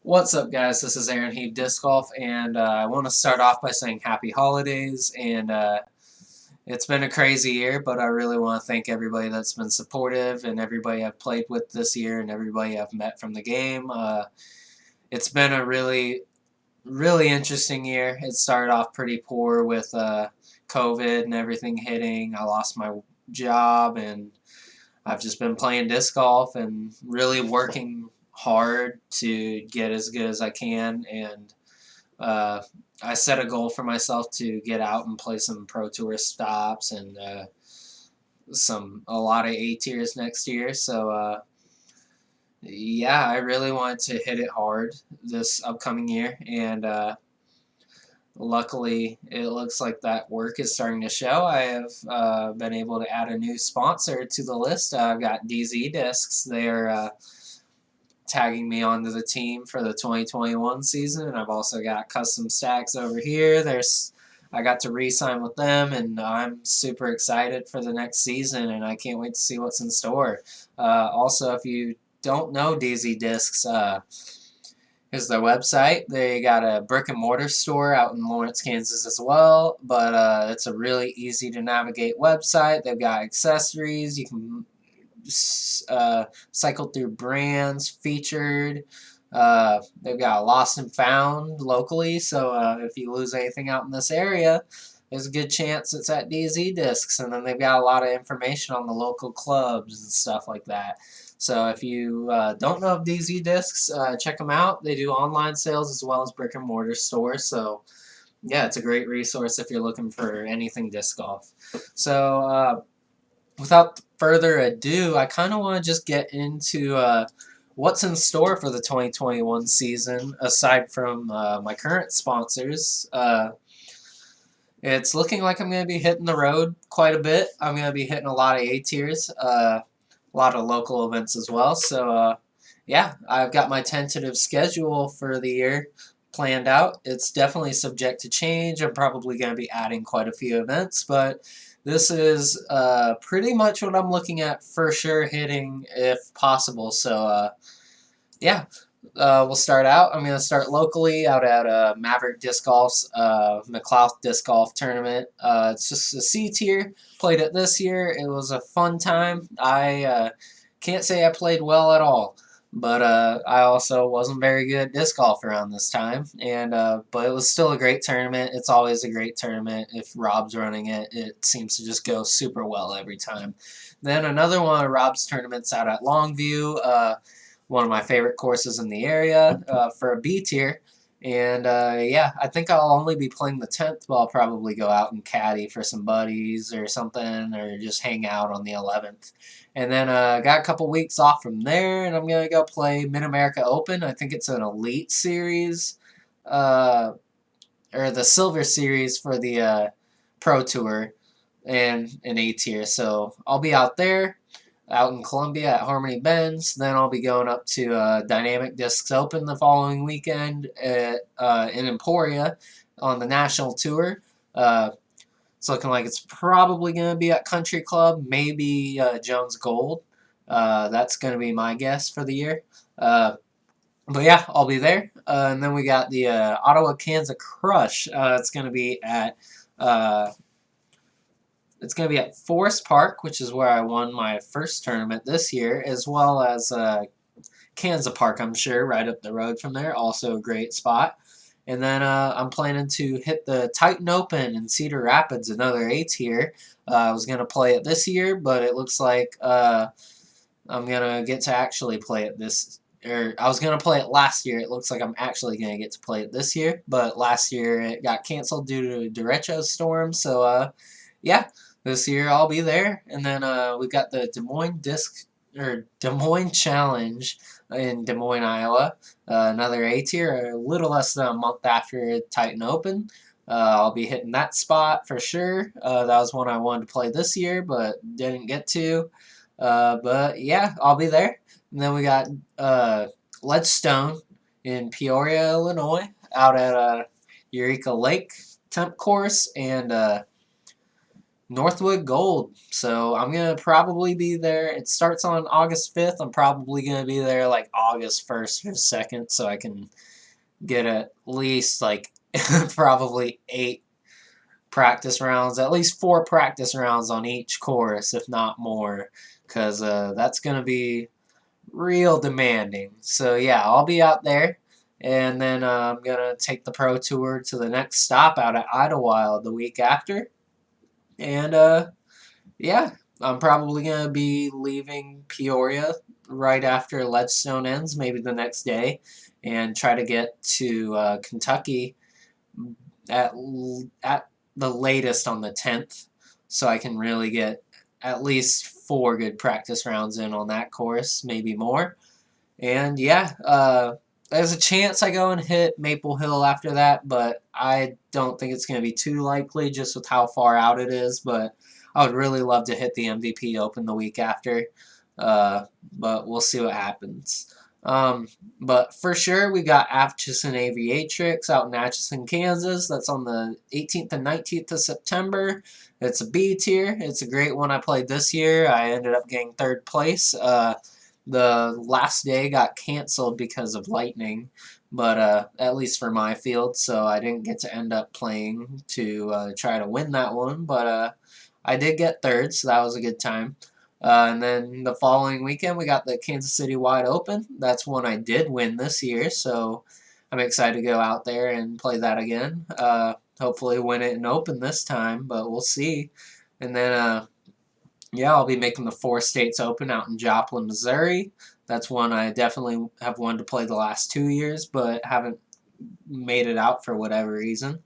What's up, guys? This is Aaron Heave Disc Golf, and I want to start off by saying happy holidays. And it's been a crazy year, but I really want to thank everybody that's been supportive and everybody I've played with this year and everybody I've met from the game. It's been a really interesting year. It started off pretty poor with COVID and everything hitting. I lost my job, and I've just been playing disc golf and really working hard to get as good as I can. And uh, I set a goal for myself to get out and play some Pro Tour stops and a lot of A tiers next year. So yeah, I really want to hit it hard this upcoming year, and luckily, it looks like that work is starting to show. I have been able to add a new sponsor to the list. I've got DZ Discs. They're tagging me onto the team for the 2021 season, and I've also got Custom Stacks over here. I got to re-sign with them, and I'm super excited for the next season, and I can't wait to see what's in store. Also, if you don't know DZ Discs, here's their website. They got a brick and mortar store out in Lawrence, Kansas as well, but it's a really easy to navigate website. They've got accessories. You can cycle through brands featured. They've got a lost and found locally, so if you lose anything out in this area, there's a good chance it's at DZ Discs. And then they've got a lot of information on the local clubs and stuff like that. So if you don't know of DZ Discs, check them out. They do online sales as well as brick and mortar stores. So yeah, it's a great resource if you're looking for anything disc golf. So without further ado, I kind of want to just get into what's in store for the 2021 season aside from my current sponsors. It's looking like I'm going to be hitting the road quite a bit. I'm going to be hitting a lot of A tiers, a lot of local events as well. So, yeah, I've got my tentative schedule for the year planned out. It's definitely subject to change. I'm probably going to be adding quite a few events, but this is pretty much what I'm looking at for sure hitting if possible. So, yeah, we'll start out. I'm going to start locally out at Maverick Disc Golf's McLeod Disc Golf Tournament. It's just a C tier. Played it this year. It was a fun time. I can't say I played well at all, but I also wasn't very good at disc golf around this time. And but it was still a great tournament. It's always a great tournament. If Rob's running it, it seems to just go super well every time. Then another one of Rob's tournaments out at Longview. One of my favorite courses in the area for a B tier. And yeah, I think I'll only be playing the 10th, but I'll probably go out and caddy for some buddies or something, or just hang out on the 11th. And then got a couple weeks off from there, and I'm going to go play Mid-America Open. I think it's an Elite Series, uh, or the Silver Series for the Pro Tour and an A tier. So I'll be out there out in Columbia at Harmony Bends. Then I'll be going up to Dynamic Discs Open the following weekend in Emporia on the national tour. It's looking like it's probably going to be at Country Club, maybe Jones Gold. That's going to be my guess for the year. But yeah, I'll be there. And then we got the Ottawa Kansas Crush. Uh, it's going to be at Forest Park, which is where I won my first tournament this year, as well as Kansas Park, I'm sure, right up the road from there. Also a great spot. And then I'm planning to hit the Titan Open in Cedar Rapids, another A tier. I was going to play it this year, but it looks like I'm going to get to actually play it this or I was going to play it last year. It looks like I'm actually going to get to play it this year, but last year it got canceled due to a derecho storm. So, yeah, this year I'll be there. And then we've got the Des Moines Challenge in Des Moines, Iowa. Another A tier, a little less than a month after Titan Open. I'll be hitting that spot for sure. That was one I wanted to play this year, but didn't get to. But yeah, I'll be there. And then we got Ledstone in Peoria, Illinois, out at Eureka Lake Temp Course, and Northwood Gold. So I'm gonna probably be there. It starts on August 5th. I'm probably gonna be there like August 1st or 2nd, so I can get at least like probably 8 practice rounds, at least 4 practice rounds on each course, if not more, because that's gonna be real demanding. So yeah, I'll be out there. And then I'm gonna take the pro tour to the next stop out at Idlewild the week after, and yeah, I'm probably going to be leaving Peoria right after Ledgestone ends, maybe the next day, and try to get to Kentucky at, at the latest on the 10th, so I can really get at least 4 good practice rounds in on that course, maybe more. And yeah, there's a chance I go and hit Maple Hill after that, but I don't think it's going to be too likely just with how far out it is. But I would really love to hit the MVP Open the week after, but we'll see what happens. But for sure, we got Atchison Aviatrix out in Atchison, Kansas. That's on the 18th and 19th of September. It's a B tier. It's a great one I played this year. I ended up getting 3rd place. The last day got canceled because of lightning, but at least for my field, so I didn't get to end up playing to try to win that one, but I did get 3rd, so that was a good time. And then the following weekend, we got the Kansas City Wide Open. That's one I did win this year, so I'm excited to go out there and play that again. Hopefully win it in Open this time, but we'll see. And then yeah, I'll be making the 4 States Open out in Joplin, Missouri. That's one I definitely have wanted to play the last 2 years, but haven't made it out for whatever reason.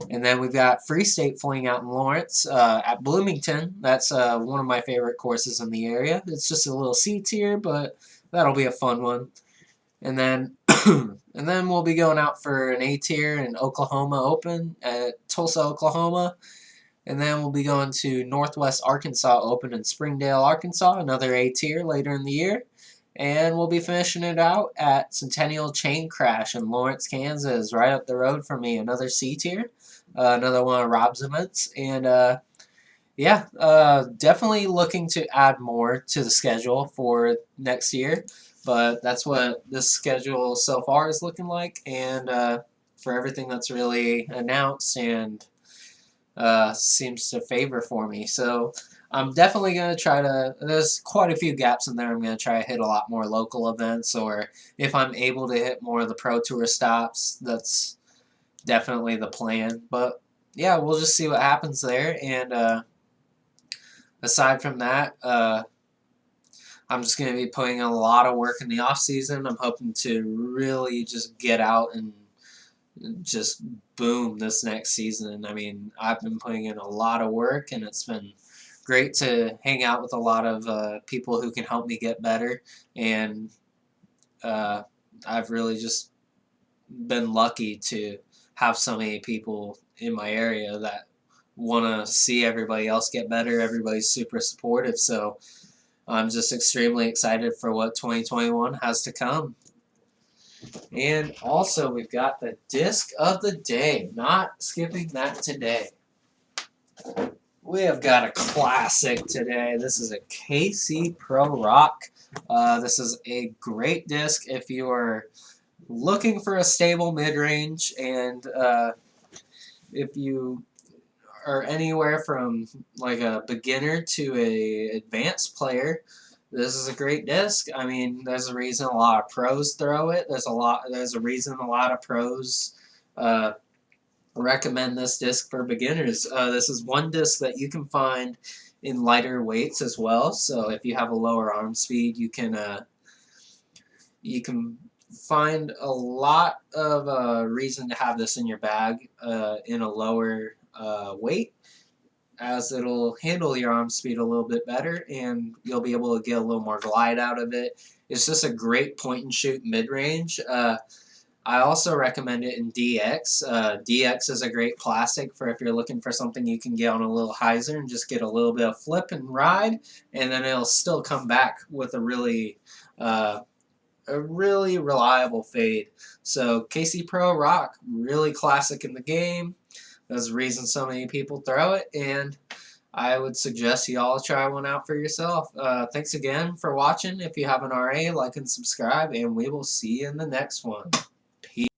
And then we've got Free State Fling out in Lawrence at Bloomington. That's one of my favorite courses in the area. It's just a little C tier, but that'll be a fun one. And then and then we'll be going out for an A tier in Oklahoma Open at Tulsa, Oklahoma. And then we'll be going to Northwest Arkansas Open in Springdale, Arkansas, another A tier later in the year. And we'll be finishing it out at Centennial Chain Crash in Lawrence, Kansas, right up the road from me, another C tier, another one of Rob's events. And yeah, definitely looking to add more to the schedule for next year. But that's what this schedule so far is looking like. And for everything that's really announced and seems to favor for me. So I'm definitely going to try to, there's quite a few gaps in there. I'm going to try to hit a lot more local events, or if I'm able to hit more of the Pro Tour stops, that's definitely the plan. But yeah, we'll just see what happens there. And aside from that, I'm just going to be putting in a lot of work in the off season. I'm hoping to really just get out and just boom this next season. I mean, I've been putting in a lot of work, and it's been great to hang out with a lot of people who can help me get better. And I've really just been lucky to have so many people in my area that want to see everybody else get better. Everybody's super supportive, so I'm just extremely excited for what 2021 has to come. And also, we've got the disc of the day. Not skipping that today. We have got a classic today. This is a KC Pro Rock. This is a great disc if you are looking for a stable mid-range, and if you are anywhere from like a beginner to a advanced player. This is a great disc. I mean, there's a reason a lot of pros throw it. There's a reason a lot of pros recommend this disc for beginners. This is one disc that you can find in lighter weights as well. So if you have a lower arm speed, you can find a lot of reason to have this in your bag in a lower weight, as it'll handle your arm speed a little bit better, and you'll be able to get a little more glide out of it. It's just a great point and shoot mid-range. I also recommend it in DX. DX is a great classic for if you're looking for something you can get on a little hyzer and just get a little bit of flip and ride, and then it'll still come back with a really reliable fade. So KC Pro Rock, really classic in the game. There's a reason so many people throw it, and I would suggest you all try one out for yourself. Thanks again for watching. If you haven't already, like and subscribe, and we will see you in the next one. Peace.